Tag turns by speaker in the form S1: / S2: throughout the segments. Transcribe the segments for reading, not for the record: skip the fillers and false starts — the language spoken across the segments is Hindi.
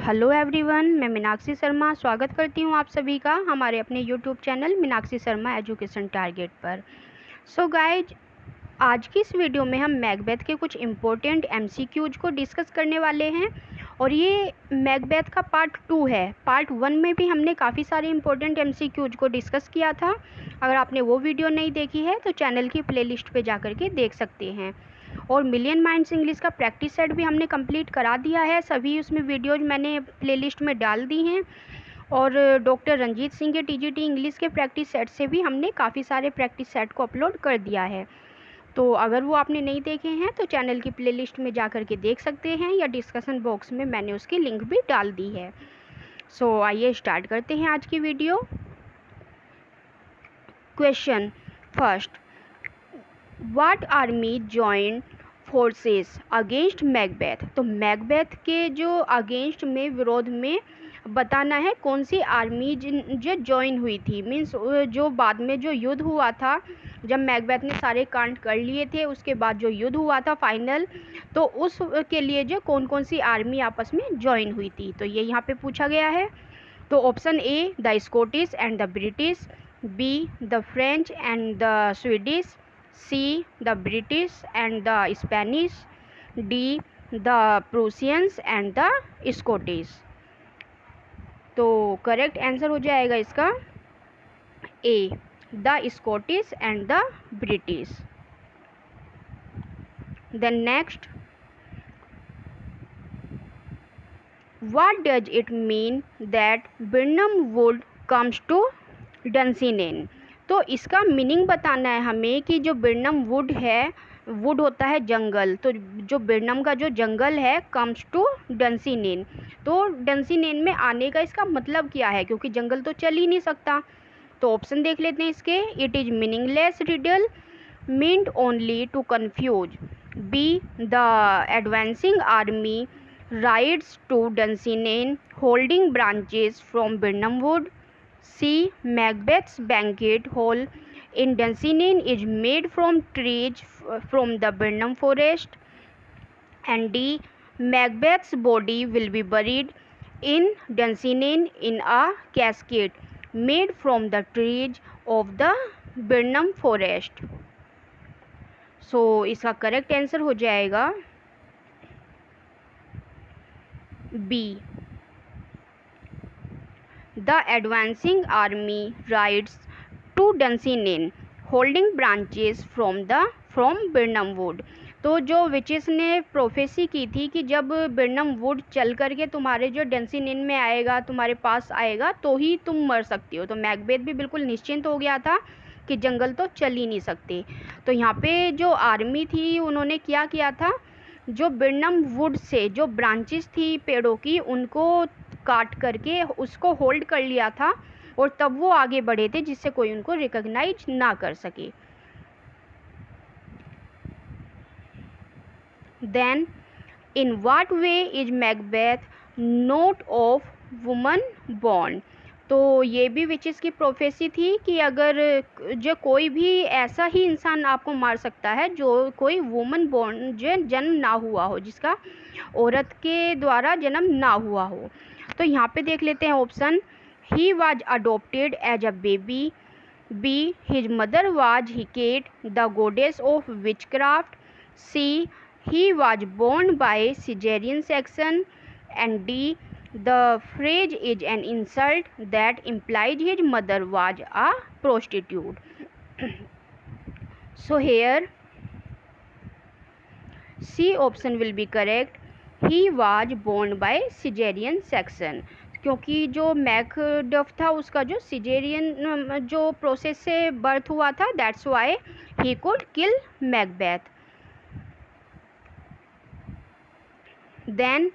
S1: हेलो एवरीवन, मैं मीनाक्षी शर्मा स्वागत करती हूँ आप सभी का हमारे अपने YouTube channel Meenakshi Sharma education target पर। सो गाइज, आज की इस वीडियो में हम मैकबेथ के कुछ इम्पोर्टेंट एमसीक्यूज को डिस्कस करने वाले हैं और ये मैकबेथ का पार्ट 2 है। पार्ट 1 में भी हमने काफ़ी सारे इम्पोर्टेंट एमसीक्यूज को डिस्कस किया था। अगर आपने वो वीडियो नहीं देखी है तो चैनल की प्लेलिस्ट पे जा कर के देख सकते हैं। और मिलियन माइंड्स इंग्लिश का प्रैक्टिस सेट भी हमने कंप्लीट करा दिया है, सभी उसमें वीडियोज मैंने प्लेलिस्ट में डाल दी हैं। और डॉक्टर रंजीत सिंह के टीजीटी इंग्लिश के प्रैक्टिस सेट से भी हमने काफ़ी सारे प्रैक्टिस सेट को अपलोड कर दिया है। तो अगर वो आपने नहीं देखे हैं तो चैनल की प्लेलिस्ट में जा कर के देख सकते हैं या डिस्कशन बॉक्स में मैंने उसकी लिंक भी डाल दी है। सो आइए स्टार्ट करते हैं आज की video. Question first, what army joint forces against Macbeth. तो मैकबेथ के जो अगेंस्ट में, विरोध में बताना है कौन सी आर्मी जो ज्वाइन हुई थी। मीन्स जो बाद में जो युद्ध हुआ था, जब मैकबेथ ने सारे कांड कर लिए थे उसके बाद जो युद्ध हुआ था फाइनल, तो उस के लिए जो कौन कौन सी आर्मी आपस में ज्वाइन हुई थी, तो ये यहाँ पे पूछा गया है। तो option A the Scottish and the British, be the French and the Swedish, C the British and the Spanish, D the Prussians and the Scottish। तो करेक्ट आंसर हो जाएगा इसका A the Scottish and the British. Then next, what does it mean that Birnam Wood comes to Dunsinane. तो इसका मीनिंग बताना है हमें कि जो बिर्नम वुड है, वुड होता है जंगल, तो जो बिर्नम का जो जंगल है कम्स टू डंसिनेन, तो डंसिनेन में आने का इसका मतलब क्या है, क्योंकि जंगल तो चल ही नहीं सकता। तो ऑप्शन देख लेते हैं इसके। It is meaningless riddle meant only to confuse, B the advancing army rides to Dunsinane holding branches from Birnam Wood, C. Macbeth's banquet hall in Dunsinane is made from trees from the Birnam forest, and D. Macbeth's body will be buried in Dunsinane in a casket made from the trees of the Birnam forest। So इसका करेक्ट आंसर हो जाएगा B, The advancing army rides to Dunsinane holding branches from Birnam wood। तो जो विचिस ने प्रोफेसी की थी कि जब बिर्नम वुड चल करके तुम्हारे जो डंसिनेन में आएगा, तुम्हारे पास आएगा, तो ही तुम मर सकती हो। तो मैकबेथ भी बिल्कुल निश्चिंत हो गया था कि जंगल तो चल ही नहीं सकते। तो यहाँ पे जो आर्मी थी उन्होंने क्या किया था, जो बिर्नम वुड से जो ब्रांचेस थी पेड़ों की, उनको काट करके उसको होल्ड कर लिया था और तब वो आगे बढ़े थे जिससे कोई उनको रिकॉग्नाइज ना कर सके। Then in what way is Macbeth not of woman born. तो ये भी विचिस की प्रोफेसी थी कि अगर जो कोई भी ऐसा ही इंसान आपको मार सकता है जो कोई वुमन बॉर्न जो जन्म ना हुआ हो, जिसका औरत के द्वारा जन्म ना हुआ हो। तो यहाँ पे देख लेते हैं option. He was adopted as a baby, B his mother was Hecate the goddess of witchcraft, C he was born by caesarean section, and D the phrase is an insult that implies his mother was a prostitute। So here C option will be correct, he was born by cesarean section। क्योंकि जो मैकडफ था उसका जो सिजेरियन जो प्रोसेस से बर्थ हुआ था, that's why he could kill Macbeth. Then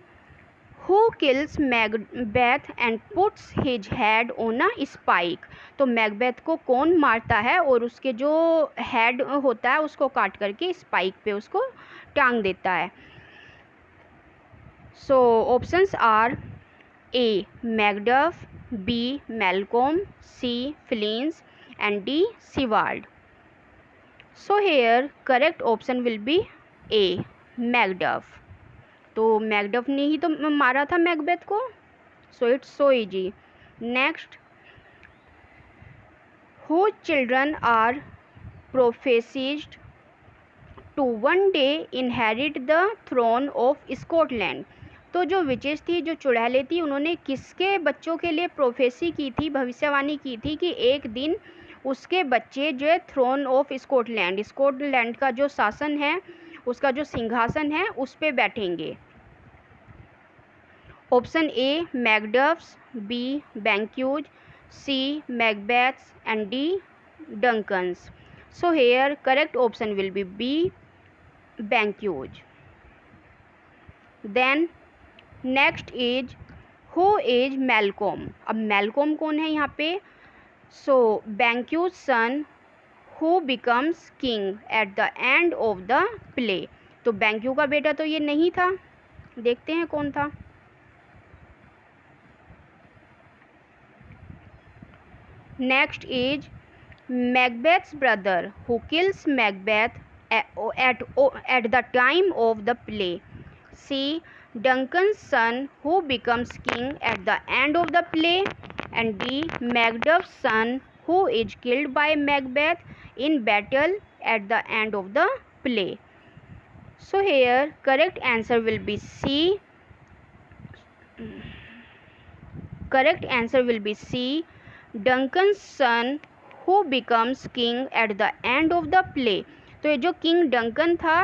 S1: who kills Macbeth and puts his head on a spike. तो मैकबेथ को कौन मारता है और उसके जो हेड होता है उसको काट करके स्पाइक पे उसको टांग देता है। So options are A Macduff, B Malcolm, C Fleance and D Siward. So here correct option will be A Macduff. तो मैकडफ ने ही तो मारा था मैकबेथ को। So it's so easy. Next, whose children are prophesied to one day inherit the throne of Scotland. तो जो विचेस थी, जो चुड़ैलें थी, उन्होंने किसके बच्चों के लिए प्रोफेसी की थी, भविष्यवाणी की थी कि एक दिन उसके बच्चे जो है थ्रोन ऑफ स्कॉटलैंड, स्कॉटलैंड का जो शासन है, उसका जो सिंहासन है, उस पे बैठेंगे. Option A Macduff's, B Banquo's, C Macbeth's and D Duncan's. So here correct option will be B, Banquo's. Then next is who is Malcolm. अब Malcolm कौन है यहाँ पे? So Banquo's son who becomes king at the end of the play. तो Banquo का बेटा तो ये नहीं था. देखते हैं कौन था. Next is Macbeth's brother who kills Macbeth at the time of the play. C. Duncan's son who becomes king at the end of the play. And D. Macduff's son who is killed by Macbeth in battle at the end of the play. So here correct answer will be C. Correct answer will be C. Duncan's son who becomes king at the end of the play. तो ये जो किंग डंकन था,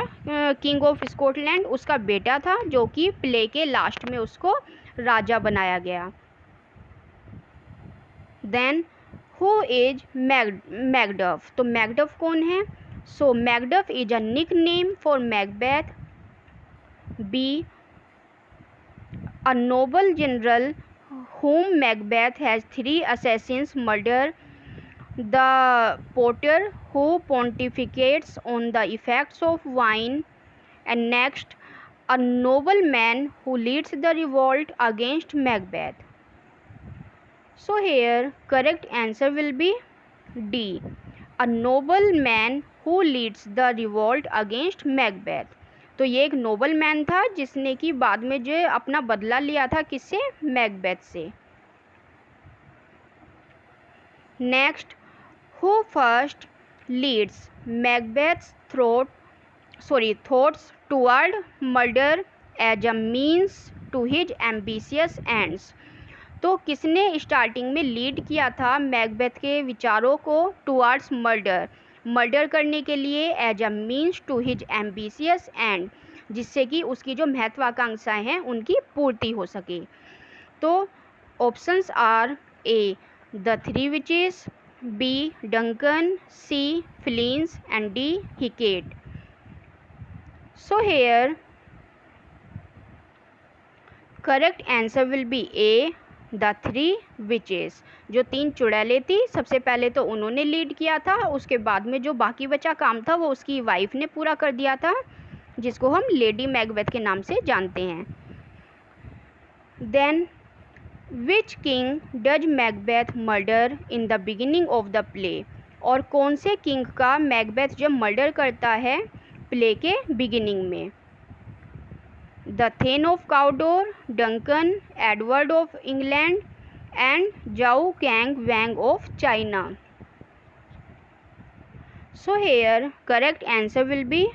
S1: किंग ऑफ स्कॉटलैंड, उसका बेटा था जो कि प्ले के लास्ट में उसको राजा बनाया गया. Then who is Macduff. तो मैकडफ कौन है? So Macduff is a nickname for Macbeth. B a noble general whom Macbeth has 3 assassins murder. The potter who pontificates on the effects of wine. And next, a nobleman who leads the revolt against Macbeth. So here correct answer will be D, a nobleman who leads the revolt against Macbeth. तो ये एक नोबल मैन था जिसने कि बाद में जो अपना बदला लिया था किससे? मैकबेथ से. Next, who first leads Macbeth's thoughts toward murder as a means to his ambitious ends. तो किसने स्टार्टिंग में लीड किया था मैकबेथ के विचारों को टुवर्ड्स मर्डर करने के लिए as a means to his ambitious end, जिससे कि उसकी जो महत्वाकांक्षाएं हैं उनकी पूर्ति हो सके. तो options are A the 3 witches, B Duncan, C Fleance and D Hecate. So here correct answer will be A the 3 witches. जो 3 चुड़ैलें थी, सबसे पहले तो उन्होंने लीड किया था, उसके बाद में जो बाकी बचा काम था वो उसकी वाइफ ने पूरा कर दिया था, जिसको हम लेडी मैकबेथ के नाम से जानते हैं. Then which king does Macbeth murder in the beginning of the play. और कौन से किंग का मैकबेथ जब मर्डर करता है प्ले के बिगिनिंग में? The thane of Cawdor, Duncan, Edward of England and Jau Kang Wang of China. So here correct answer will be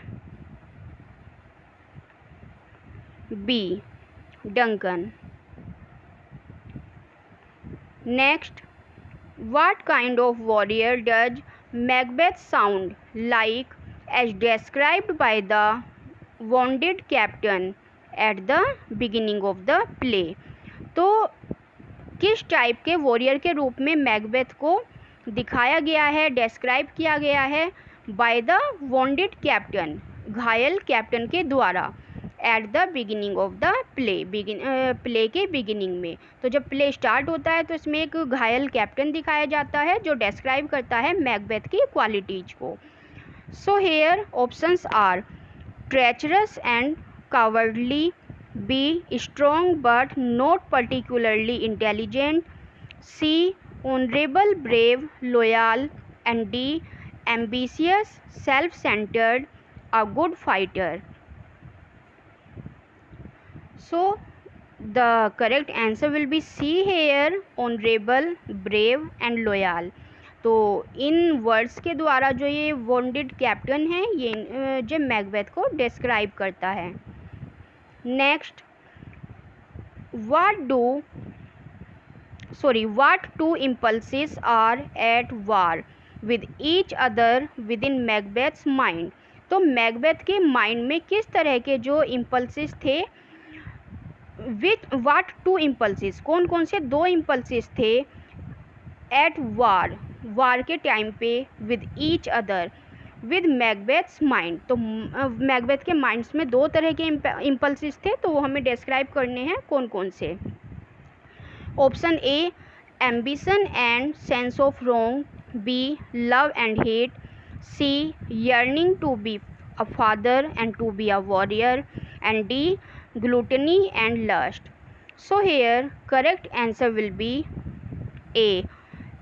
S1: B, Duncan. Next, what kind of warrior does Macbeth sound like as described by the wounded captain at the beginning of the play. तो किस टाइप के वॉरियर के रूप में मैकबेथ को दिखाया गया है, डिस्क्राइब किया गया है बाय द वॉन्डेड कैप्टन, घायल कैप्टन के द्वारा, at the beginning of the play के बिगिनिंग में. तो जब प्ले स्टार्ट होता है तो इसमें एक घायल कैप्टन दिखाया जाता है जो डिस्क्राइब करता है मैकबेथ की क्वालिटीज को. So here options are treacherous and cowardly, B strong but not particularly intelligent, C honourable brave loyal and D ambitious self centred a good fighter. So The correct answer will be C here, honorable, brave and loyal. तो इन वर्ड्स के द्वारा जो ये वॉन्डेड कैप्टन है ये जो मैकबेथ को डिस्क्राइब करता है. Next, what two impulses are at war with each other within Macbeth's mind. तो मैकबेथ के माइंड में किस तरह के जो इम्पल्सिस थे, विथ वाट टू इम्पल्सिस, कौन कौन से दो इम्पल्सिस थे एट वार के टाइम पे with each other with Macbeth's mind. तो मैकबेथ के माइंड्स में दो तरह के इम्पल्सिस थे, तो वो हमें डिस्क्राइब करने हैं कौन कौन से. Option A, ambition and sense of wrong. B, love and hate. C, yearning to be a father and to be a warrior. And D, gluttony and lust. So here correct answer will be A,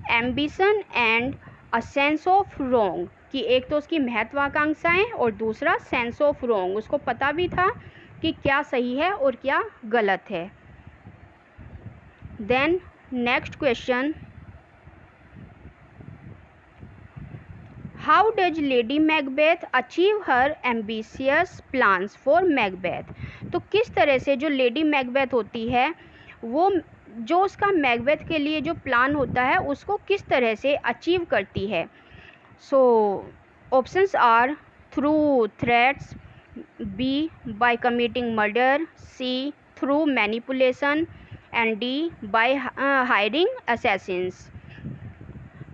S1: ambition and a sense of wrong. कि एक तो उसकी महत्वाकांक्षाएं और दूसरा सेंस ऑफ रॉन्ग, उसको पता भी था कि क्या सही है और क्या गलत है. Then next question, how does Lady Macbeth achieve her ambitious plans for Macbeth. तो किस तरह से जो लेडी मैकबेथ होती है वो जो उसका मैकबेथ के लिए जो प्लान होता है उसको किस तरह से अचीव करती है. So options are through threats. B, by committing murder. C, through manipulation. And D, by hiring assassins.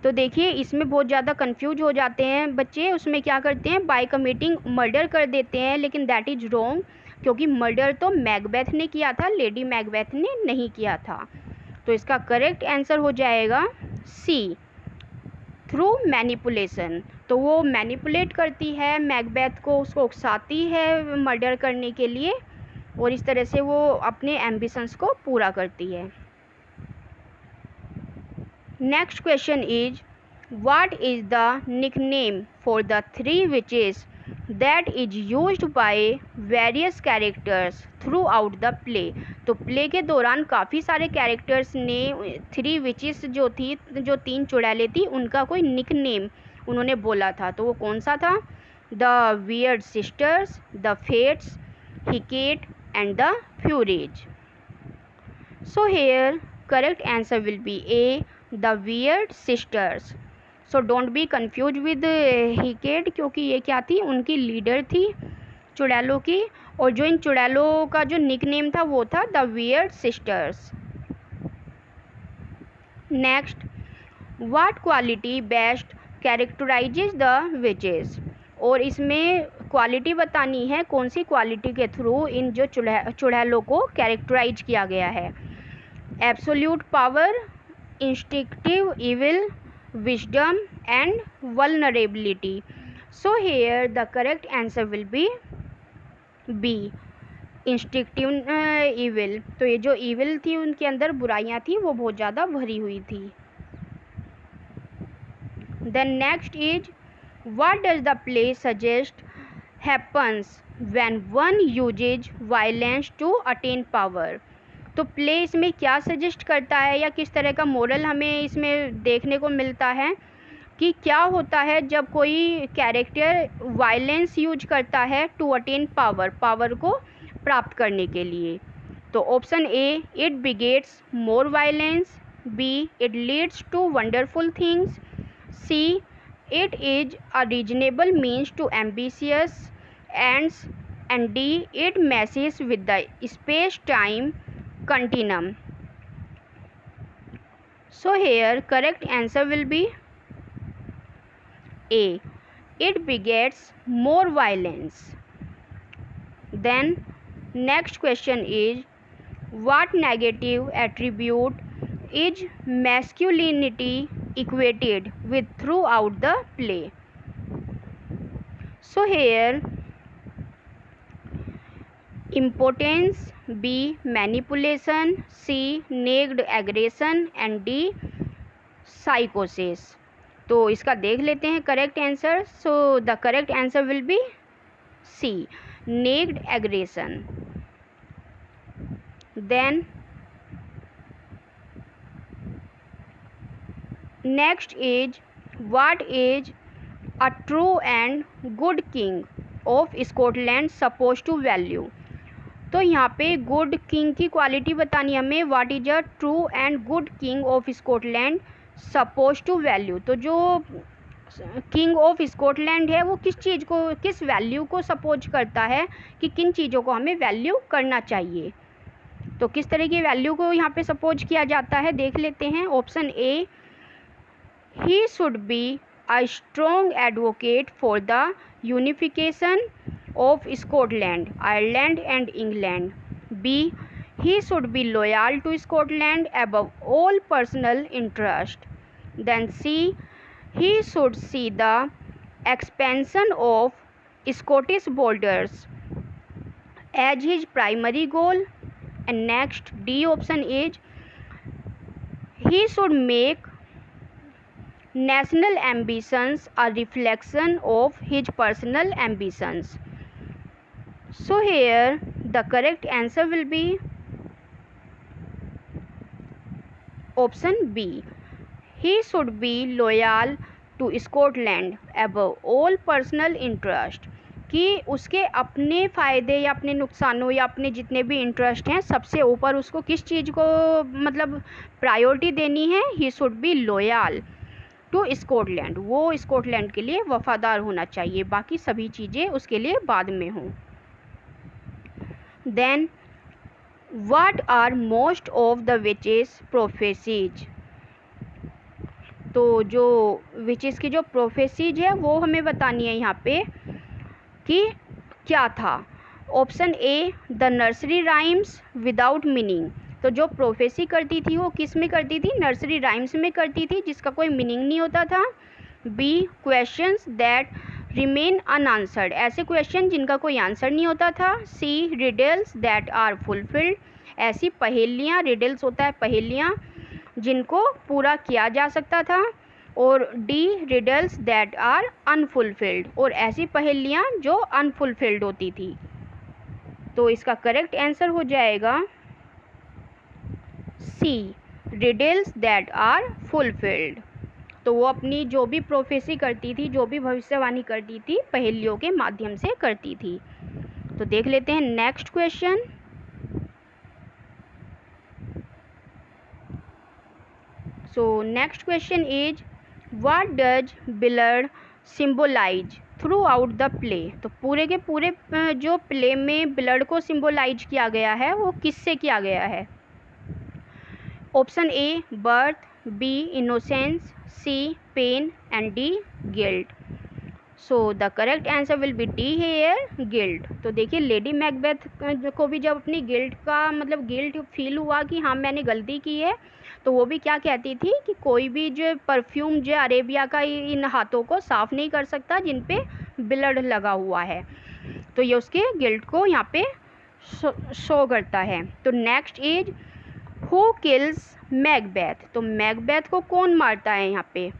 S1: तो देखिए इसमें बहुत ज़्यादा कंफ्यूज हो जाते हैं बच्चे. उसमें क्या करते हैं, बाय कमिटिंग मर्डर कर देते हैं, लेकिन दैट इज़ रॉन्ग क्योंकि मर्डर तो मैकबेथ ने किया था, लेडी मैकबेथ ने नहीं किया था. तो इसका करेक्ट आंसर हो जाएगा सी, थ्रू मैनिपुलेशन. तो वो मैनिपुलेट करती है मैकबेथ को, उसको उकसाती है मर्डर करने के लिए और इस तरह से वो अपने एम्बिशंस को पूरा करती है. Next question is, what is the nickname for the three witches that is used by various characters throughout the play. तो प्ले के दौरान काफ़ी सारे कैरेक्टर्स ने थ्री विचेस जो थी, जो तीन चुड़ैलें थी, उनका कोई निक नेम उन्होंने बोला था. तो वो कौन सा था? The weird sisters, the Fates, Hecate and the Furies. So here correct answer will be A, the weird sisters. So don't be confuse with Hecate क्योंकि ये क्या थी, उनकी लीडर थी चुड़ैलों की, और जो इन चुड़ैलों का जो निकनेम था वो था the weird sisters. Next, what quality best कैरेक्टराइजेज the witches. और इसमें क्वालिटी बतानी है, कौन सी क्वालिटी के थ्रू इन जो चुड़ैलों को कैरेक्टराइज किया गया है. Absolute power, instinctive evil, wisdom and vulnerability. So here the correct answer will be B, instinctive evil. तो ये जो evil थी उनके अंदर बुराइयां थी वो बहुत ज़्यादा भरी हुई थी. Then next is, what does the play suggest happens when one uses violence to attain power. तो प्ले इसमें क्या सजेस्ट करता है या किस तरह का मोरल हमें इसमें देखने को मिलता है कि क्या होता है जब कोई कैरेक्टर वायलेंस यूज करता है टू अटेन पावर, पावर को प्राप्त करने के लिए. तो option A, it begets more violence. B, it leads to wonderful things. C, it is a reasonable means to ambitious ends. And D, it messes with the space time continuum. So here correct answer will be A, it begets more violence. Then next question is, what negative attribute is masculinity equated with throughout the play. So here impotence, B, manipulation, C, naked aggression and D, psychosis. तो इसका देख लेते हैं correct answer. So the correct answer will be C, naked aggression. Then next is, what is a true and good king of Scotland supposed to value? तो यहाँ पे गुड किंग की क्वालिटी बतानी हमें. What is a true and good king of Scotland suppose to value. तो जो किंग ऑफ स्कॉटलैंड है वो किस चीज़ को, किस वैल्यू को सपोज करता है कि किन चीज़ों को हमें वैल्यू करना चाहिए. तो किस तरह की वैल्यू को यहाँ पे सपोज किया जाता है देख लेते हैं. Option A, he should be a strong advocate for the unification of Scotland, Ireland and England. B, he should be loyal to Scotland above all personal interest. Then C, he should see the expansion of Scottish borders as his primary goal. And next D option is, he should make national ambitions a reflection of his personal ambitions. So here the correct answer will be option B. He should be loyal to Scotland above all personal interest. कि उसके अपने फ़ायदे या अपने नुकसानों या अपने जितने भी इंटरेस्ट हैं सबसे ऊपर उसको किस चीज़ को मतलब प्रायोरिटी देनी है. He should be loyal to Scotland. वो स्कॉटलैंड के लिए वफादार होना चाहिए, बाकी सभी चीज़ें उसके लिए बाद में हों. Then what are most of the witches prophecies? तो जो विचेस की जो प्रोफेसीज है वो हमें बतानी है यहाँ पे कि क्या था. Option A, the nursery rhymes without meaning. तो जो प्रोफेसी करती थी वो किस में करती थी, नर्सरी राइम्स में करती थी जिसका कोई मीनिंग नहीं होता था. B, questions that remain unanswered. ऐसे क्वेश्चन जिनका कोई आंसर नहीं होता था. C, riddles that are fulfilled. ऐसी पहेलियाँ, रिडल्स होता है पहेलियाँ जिनको पूरा किया जा सकता था. और D, riddles that are unfulfilled. और ऐसी पहेलियाँ जो अनफुलफिल्ड होती थी. तो इसका करेक्ट आंसर हो जाएगा सी, रिडल्स दैट आर फुलफिल्ड. तो वो अपनी जो भी प्रोफेसी करती थी, जो भी भविष्यवाणी करती थी, पहेलियों के माध्यम से करती थी. तो देख लेते हैं next question. So next question is, what does blood symbolize throughout the play. तो पूरे के पूरे जो प्ले में बिलर्ड को सिम्बोलाइज किया गया है वो किससे किया गया है. Option A, birth. B, innocence. C, pain and D, guilt. So the correct answer will be D here, guilt. तो देखिए लेडी मैकबेथ को भी जब अपनी गिल्ट का मतलब गिल्ट फील हुआ कि हाँ मैंने गलती की है, तो वो भी क्या कहती थी कि कोई भी जो परफ्यूम जो अरेबिया का इन हाथों को साफ़ नहीं कर सकता जिन पे ब्लड लगा हुआ है. तो ये उसके गिल्ट को यहाँ पे शो करता है. तो next is, who kills Macbeth. तो मैकबेथ को कौन मारता है यहाँ पे.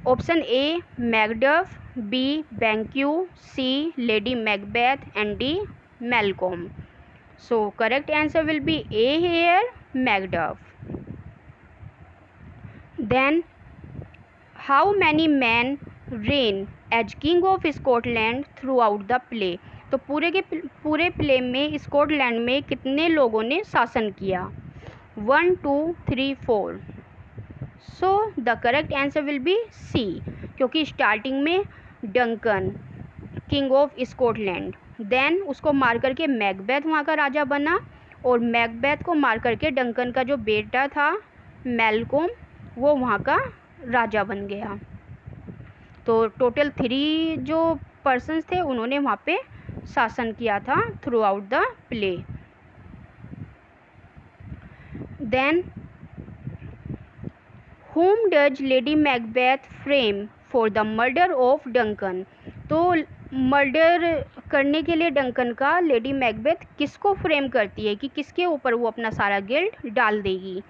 S1: Option A, Macduff. B, Banquo. C, lady Macbeth and D, Malcolm. So correct answer will be A here, Macduff. Then how many men reign as king of Scotland throughout the play. तो पूरे के पूरे प्ले में स्कॉटलैंड में कितने लोगों ने शासन किया. 1, 2, 3, 4. So the correct answer will be C, क्योंकि स्टार्टिंग में Duncan king of Scotland, then उसको मार करके मैकबेथ वहाँ का राजा बना, और मैकबेथ को मार करके डंकन का जो बेटा था मैलकॉम वो वहाँ का राजा बन गया. तो टोटल 3 जो पर्सन्स थे उन्होंने वहाँ पे शासन किया था through out the play. Then whom does Lady Macbeth frame for the murder of Duncan. तो मर्डर करने के लिए डंकन का लेडी मैकबेथ किसको फ्रेम करती है कि किसके ऊपर वो अपना सारा गिल्ट डाल देगी.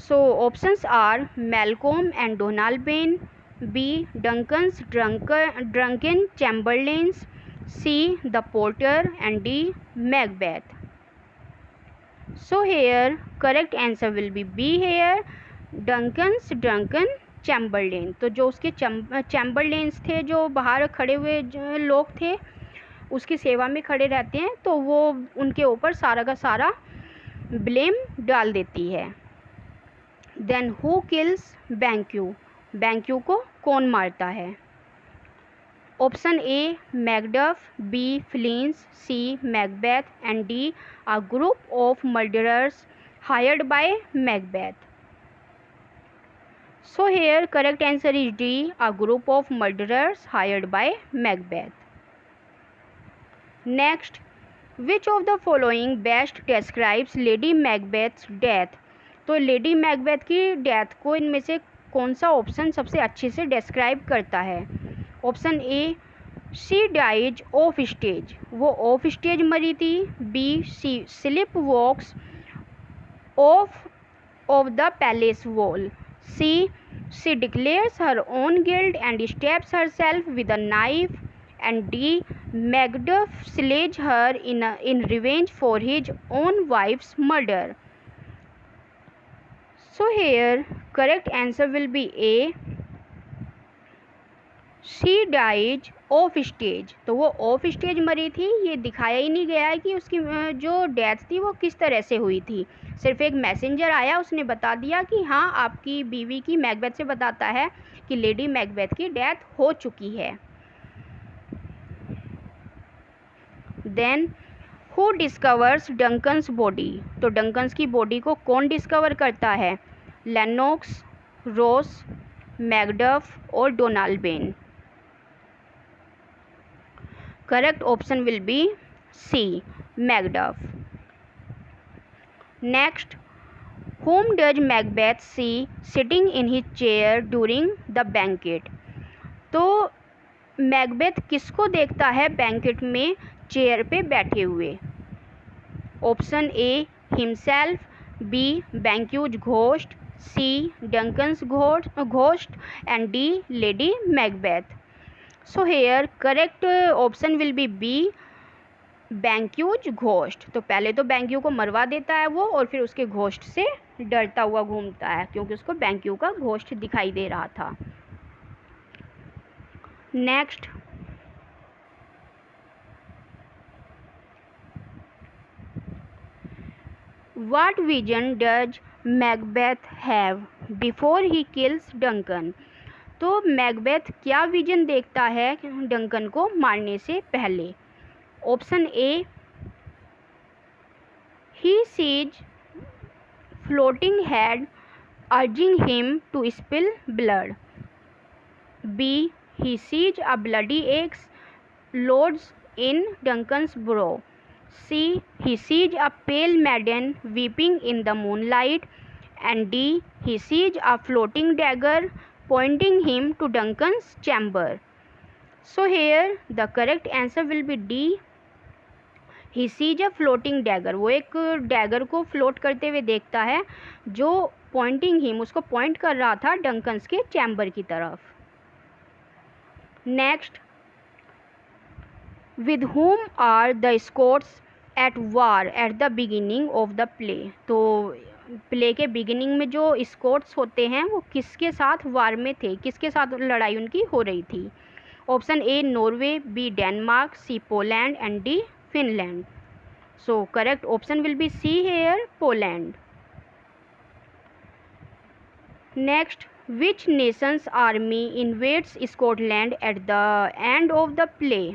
S1: So options are Malcolm and Donald. B, Duncan's drunken chamberlains. C, the porter and D, Macbeth. So here correct answer will be B here, Duncan's Duncan Chamberlain. तो जो उसके चैम्बरलेन्स थे, जो बाहर खड़े हुए लोग थे, उसकी सेवा में खड़े रहते हैं, तो वो उनके ऊपर सारा का सारा ब्लेम डाल देती है। Then who kills Banquo, Banquo को कौन मारता है? Option A Macduff, B Fleance, C Macbeth and D a group of murderers hired by Macbeth. So here correct answer is D, a group of murderers hired by Macbeth. Next, which of the following best describes Lady Macbeth's death? तो लेडी मैकबेथ की डेथ को इनमें से कौन सा ऑप्शन सबसे अच्छे से डिस्क्राइब करता है? Option A she dies off stage, वो ऑफ स्टेज मरी थी। B she sleepwalks off the palace wall. C she declares her own guilt and stabs herself with a knife, and D Macduff slays her in revenge for his own wife's murder. So here correct answer will be A, she dies of stage. तो वो ऑफ स्टेज मरी थी, ये दिखाया ही नहीं गया है कि उसकी जो डेथ थी वो किस तरह से हुई थी। सिर्फ एक मैसेंजर आया, उसने बता दिया कि हाँ आपकी बीवी की, मैकबेथ से बताता है कि लेडी मैकबेथ की डेथ हो चुकी है। Then who discovers Duncan's body, तो डंकन्स की बॉडी को कौन डिस्कवर करता है? लेनॉक्स, रॉस, मैकडफ और Donald. Correct option will be C, Macduff. Next, whom does Macbeth see sitting in his chair during the banquet? तो मैकबेथ किसको देखता है बैंकेट में चेयर पे बैठे हुए? Option A himself, B Banquo's ghost, C Duncan's ghost and D Lady Macbeth. So here correct option will be B, Banquo's ghost. तो पहले तो बैंक्यू को मरवा देता है वो, और फिर उसके घोस्ट से डरता हुआ घूमता है, क्योंकि उसको बैंक्यू का घोस्ट दिखाई दे रहा था। Next, what vision does Macbeth have before he kills Duncan? तो मैकबेथ क्या विजन देखता है डंकन को मारने से पहले? Option A he sees floating head urging him to spill blood. B he sees a bloody axe lodged in Duncan's brow. C he sees a pale maiden weeping in the moonlight. And D he sees a floating dagger pointing him to Duncan's chamber. So here the correct answer will be D, he sees a floating dagger। वो एक डैगर को फ्लोट करते हुए देखता है, जो pointing him, उसको पॉइंट कर रहा था डंकन्स के चैम्बर की तरफ। Next, with whom are the Scots at war at the beginning of the play? तो प्ले के बिगिनिंग में जो स्कॉट्स होते हैं वो किसके साथ वार में थे, किसके साथ लड़ाई उनकी हो रही थी? Option A Norway, B Denmark, C Poland and D Finland. So correct option will be C here, Poland. Next, which nation's army invades Scotland at the end of the play?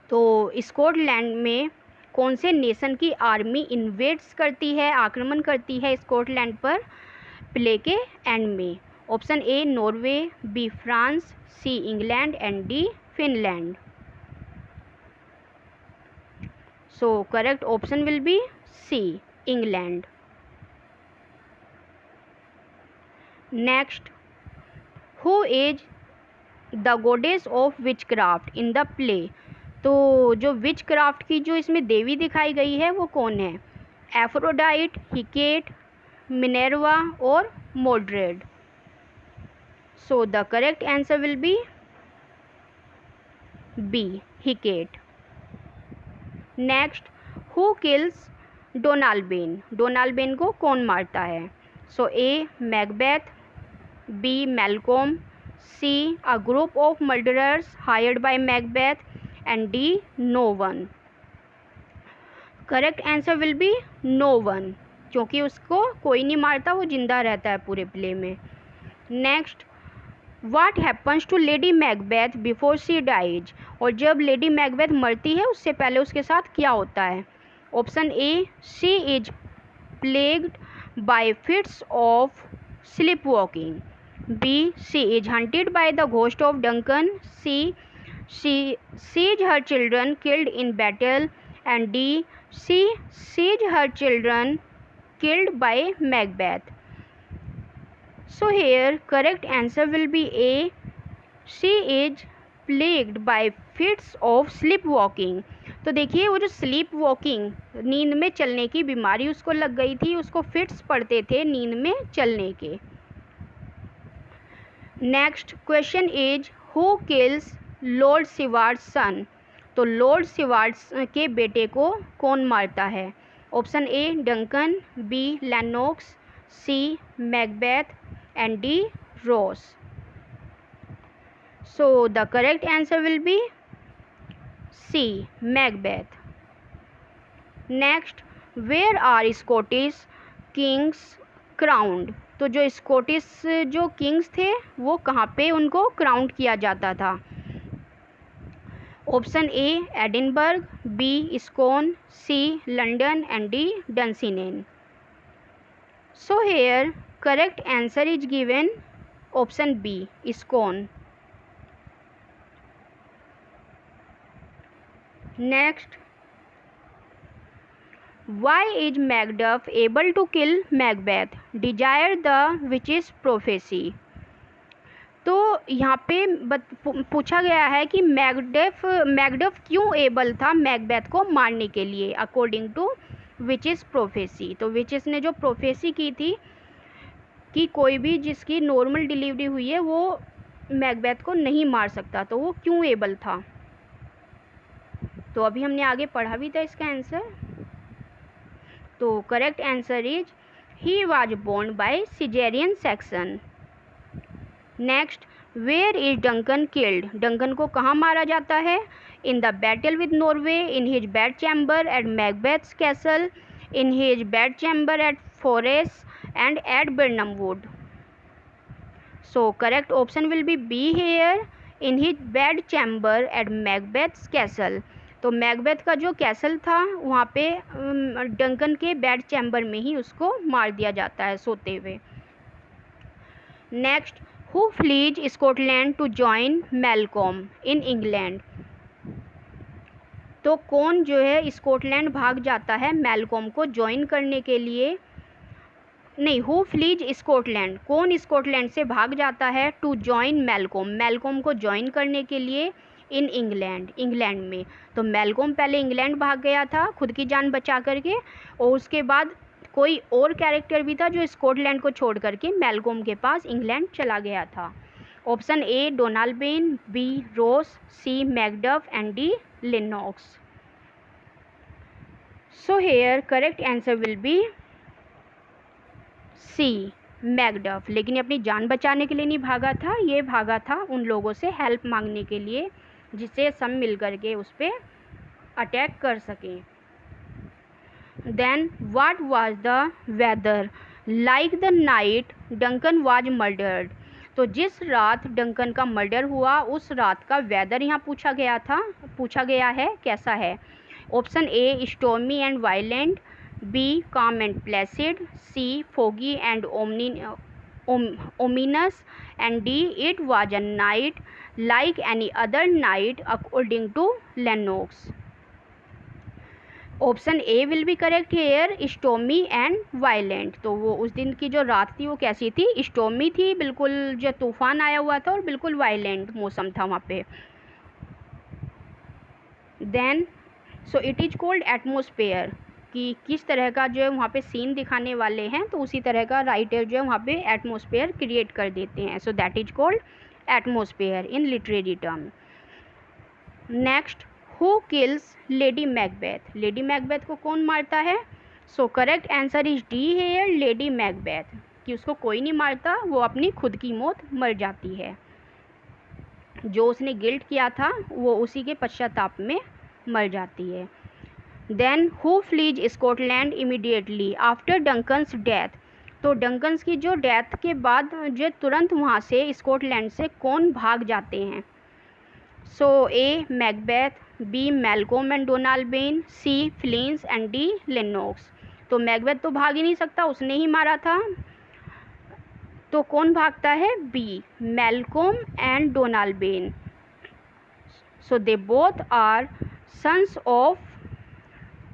S1: तो स्कॉटलैंड में कौन से नेशन की आर्मी इन्वेड्स करती है, आक्रमण करती है स्कॉटलैंड पर प्ले के एंड में? Option A Norway, B France, C England and D Finland. So correct option will be C, England. Next, who is the goddess of witchcraft in the play? तो जो विच क्राफ्ट की जो इसमें देवी दिखाई गई है वो कौन है? एफ्रोडाइट, हिकेट, मिनर्वा और Mordred. So the correct answer will be B, Hecate. Next, who kills Donalbain को कौन मारता है? So A Macbeth, B Malcolm, C a group of murderers hired by Macbeth and D no one. Correct answer will be no one, क्योंकि उसको कोई नहीं मारता, वो जिंदा रहता है पूरे प्ले में। Next, what happens to lady Macbeth before she dies? और जब लेडी मैकबेथ मरती है उससे पहले उसके साथ क्या होता है? Option A, she is plagued by fits of sleep walking, B she is haunted by the ghost of Duncan, C she sees her children killed in battle, and D, she sees her children killed by Macbeth. So here correct answer will be A, she is plagued by fits of sleepwalking. तो देखिए वो जो स्लीप वॉकिंग, नींद में चलने की बीमारी उसको लग गई थी, उसको फिट्स पड़ते थे नींद में चलने के। Next question is who kills Lord Siward son? तो लॉर्ड सिवार्ड के बेटे को कौन मारता है? Option A Duncan, B Lennox, C Macbeth and D Ross. So the correct answer will be C Macbeth. Next, where are Scottish kings crowned? तो जो स्कॉटिश जो किंग्स थे वो कहाँ पे उनको क्राउंड किया जाता था? Option A Edinburgh, B Scone, C London and D Dunsinane. So here correct answer is given option B Scone. Next, why is Macduff able to kill Macbeth? Desire the witch's prophecy. तो यहाँ पे पूछा गया है कि मैकडफ क्यों एबल था मैकबेथ को मारने के लिए अकॉर्डिंग टू विचेस प्रोफेसी। तो विचेस ने जो प्रोफेसी की थी कि कोई भी जिसकी नॉर्मल डिलीवरी हुई है वो मैकबेथ को नहीं मार सकता, तो वो क्यों एबल था? तो अभी हमने आगे पढ़ा भी था इसका आंसर। तो correct answer is he was born by caesarean section. Next, where is Duncan killed? Duncan को कहाँ मारा जाता है? In the battle with Norway, in his bed chamber at Macbeth's castle, in his bed chamber at Forres and at Birnam Wood. So correct option will be B here, in his bed chamber at Macbeth's castle. तो मैकबेथ का जो कैसल था वहाँ पे डंकन के बेड चैम्बर में ही उसको मार दिया जाता है सोते हुए। Next, who flees Scotland to join Malcolm in England? तो कौन जो है स्कॉटलैंड भाग जाता है मैलकॉम को ज्वाइन करने के लिए? नहीं, हु फ्लीज स्कॉटलैंड, कौन स्कॉटलैंड से भाग जाता है टू जॉइन मैलकॉम, मैलकॉम को ज्वाइन करने के लिए इन इंग्लैंड, इंग्लैंड में। तो मैलकॉम पहले इंग्लैंड भाग गया था खुद की जान बचा करके, और उसके बाद कोई और कैरेक्टर भी था जो स्कॉटलैंड को छोड़ करके मैलकॉम के पास इंग्लैंड चला गया था। Option A Donalbain, B Ross, C Macduff and D Lennox. So here correct answer will be C Macduff. लेकिन ये अपनी जान बचाने के लिए नहीं भागा था, ये भागा था उन लोगों से हेल्प मांगने के लिए जिससे सब मिल करके उस पर अटैक कर सकें। Then what was the weather like the night Duncan was murdered? तो जिस रात डंकन का मर्डर हुआ उस रात का वेदर यहाँ पूछा गया है कैसा है? Option A stormy and violent, B calm and placid, C foggy and ominous, and D it was a night like any other night according to Lennox. Option A will be correct here, stormy and violent. तो वो उस दिन की जो रात थी वो कैसी थी? स्टॉर्मी थी, बिल्कुल जो तूफान आया हुआ था, और बिल्कुल वायलेंट मौसम था वहाँ पे। Then so it is called atmosphere, कि किस तरह का जो है वहाँ पे सीन दिखाने वाले हैं, तो उसी तरह का राइटर जो है वहाँ पे एटमोसफेयर क्रिएट कर देते हैं। So that is called atmosphere in literary term. Next, who kills lady Macbeth? Lady Macbeth को कौन मारता है? So correct answer is D here, lady Macbeth, कि उसको कोई नहीं मारता, वो अपनी खुद की मौत मर जाती है। जो उसने गिल्ट किया था वो उसी के पश्चाताप में मर जाती है। Then who flees Scotland immediately after Duncan's death, तो डंकन्स की जो डेथ के बाद जो तुरंत वहाँ से स्कॉटलैंड से कौन भाग जाते हैं? So A Macbeth, B Malcolm and Donald, C Fleance and D Lennox. तो मैकबेथ तो भाग ही नहीं सकता, उसने ही मारा था, तो कौन भागता है? B Malcolm and Donald. So they both are sons of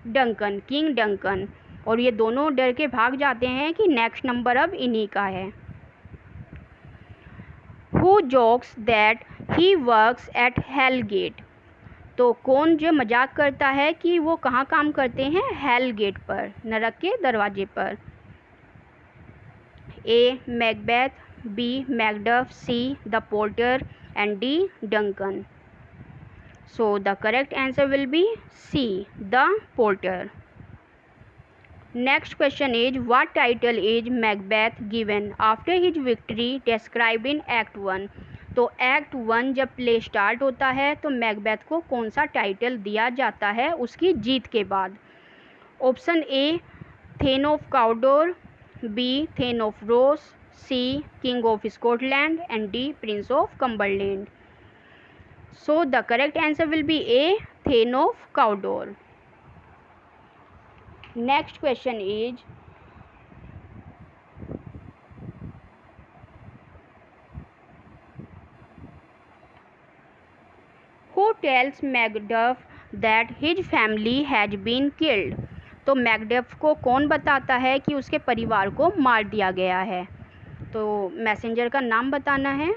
S1: Duncan, king Duncan, और ये दोनों डर के भाग जाते हैं कि नेक्स्ट नंबर अब इन्हीं का है। Who jokes that he works at hell gate, तो कौन जो मजाक करता है कि वो कहाँ काम करते हैं? हेल गेट पर, नरक के दरवाजे पर। A Macbeth, B Macduff, C the porter and D Duncan. So the correct answer will be C, the porter. Next question is, what title is Macbeth given after his victory described in Act 1? तो Act 1 जब प्ले स्टार्ट होता है तो मैकबेथ को कौन सा टाइटल दिया जाता है उसकी जीत के बाद? Option A Thane of Cawdor, B Thane of Ross, C King of Scotland and D Prince of Cumberland. So the correct answer will be A, Thane of Cawdor. Next question is, who tells Macduff that his family has been killed? तो मैकडफ को कौन बताता है कि उसके परिवार को मार दिया गया है? तो मैसेंजर का नाम बताना है।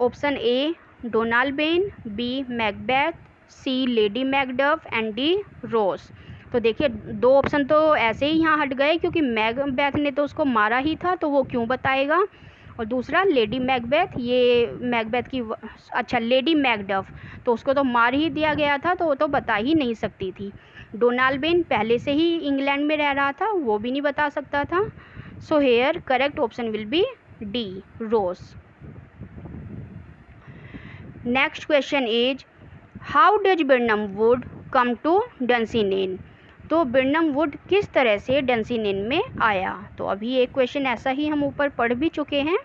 S1: Option A Donald, B Macbeth, C Lady Macduff and D Ross. तो देखिए दो ऑप्शन तो ऐसे ही यहाँ हट गए क्योंकि मैकबेथ ने तो उसको मारा ही था, तो वो क्यों बताएगा? और दूसरा लेडी मैकबेथ, ये मैकबेथ की अच्छा लेडी मैकडफ, तो उसको तो मार ही दिया गया था, तो वो तो बता ही नहीं सकती थी। डोनाल्ड पहले से ही इंग्लैंड में रह रहा था, वो भी नहीं बता सकता था। So here correct option will be D Ross. Next question is, how does Birnam Wood come to Dunsinane? तो बिर्नम वुड किस तरह से डंसिनेन में आया? तो अभी एक क्वेश्चन ऐसा ही हम ऊपर पढ़ भी चुके हैं,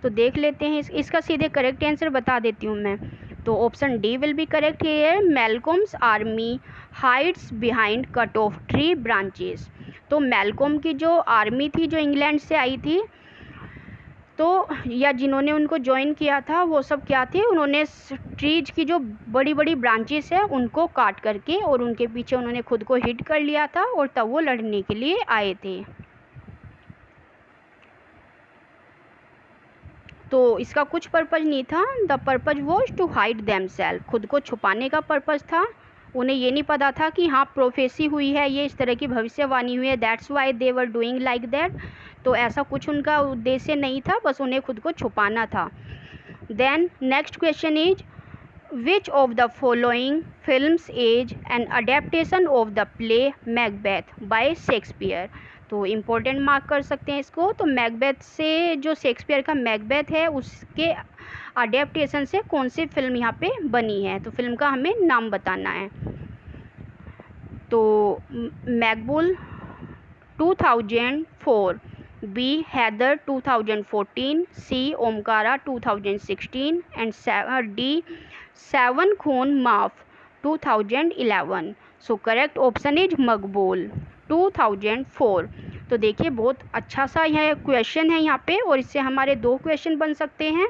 S1: तो देख लेते हैं। इसका सीधे करेक्ट आंसर बता देती हूँ मैं। तो option D will be correct here, Malcolm's army hides behind cut off tree branches. तो मैल्कोम की जो आर्मी थी जो इंग्लैंड से आई थी, तो या जिन्होंने उनको ज्वाइन किया था, वो सब क्या थे? उन्होंने ट्रीज की जो बड़ी बड़ी ब्रांचेस है उनको काट करके और उनके पीछे उन्होंने खुद को हिट कर लिया था और तब वो लड़ने के लिए आए थे। तो इसका कुछ पर्पज़ नहीं था, the purpose was to hide themselves, खुद को छुपाने का पर्पज़ था। उन्हें ये नहीं पता था कि हाँ प्रोफेसी हुई है, ये इस तरह की भविष्यवाणी हुई है, that's why they were doing like that. तो ऐसा कुछ उनका उद्देश्य नहीं था, बस उन्हें खुद को छुपाना था। Then next question is, which of the following films is an adaptation of the play Macbeth by Shakespeare? तो इम्पोर्टेंट मार्क कर सकते हैं इसको। तो मैकबेथ से जो शेक्सपियर का मैकबेथ है उसके अडेप्टेशन से कौन सी फिल्म यहाँ पे बनी है? तो फिल्म का हमें नाम बताना है। तो Maqbool 2004, B Haider 2014, C Omkara 2016 and D seven Khoon Maaf 2011। So correct option is मकबूल 2004। तो देखिए बहुत अच्छा सा यह क्वेश्चन है यहाँ पे, और इससे हमारे दो क्वेश्चन बन सकते हैं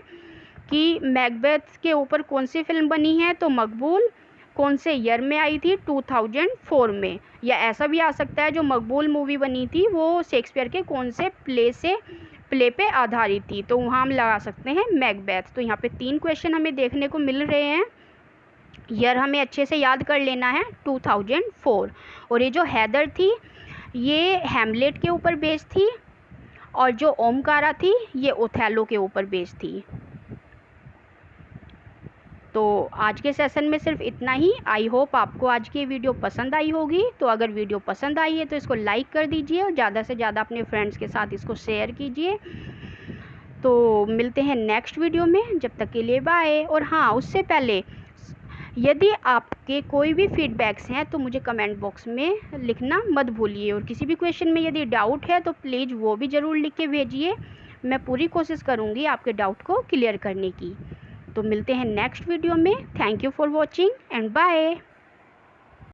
S1: कि मैकबेथ के ऊपर कौन सी फिल्म बनी है। तो मकबूल कौन से ईयर में आई थी? 2004 में। या ऐसा भी आ सकता है जो मकबूल मूवी बनी थी वो शेक्सपियर के कौन से प्ले पे आधारित थी, तो वहाँ हम लगा सकते हैं मैकबेथ। तो यहाँ पे तीन क्वेश्चन हमें देखने को मिल रहे हैं। ईयर हमें अच्छे से याद कर लेना है 2004। और ये जो हैदर थी ये हैमलेट के ऊपर बेस्ड थी, और जो ओमकारा थी ये ओथेलो के ऊपर बेस्ड थी। तो आज के सेशन में सिर्फ इतना ही। आई होप आपको आज की वीडियो पसंद आई होगी। तो अगर वीडियो पसंद आई है तो इसको लाइक कर दीजिए और ज़्यादा से ज़्यादा अपने फ्रेंड्स के साथ इसको शेयर कीजिए। तो मिलते हैं नेक्स्ट वीडियो में, जब तक के लिए बाय। और हाँ, उससे पहले यदि आपके कोई भी फीडबैक्स हैं तो मुझे कमेंट बॉक्स में लिखना मत भूलिए। और किसी भी क्वेश्चन में यदि डाउट है तो प्लीज़ वो भी ज़रूर लिख के भेजिए। मैं पूरी कोशिश करूँगी आपके डाउट को क्लियर करने की। तो मिलते हैं नेक्स्ट वीडियो में। Thank you for watching and bye.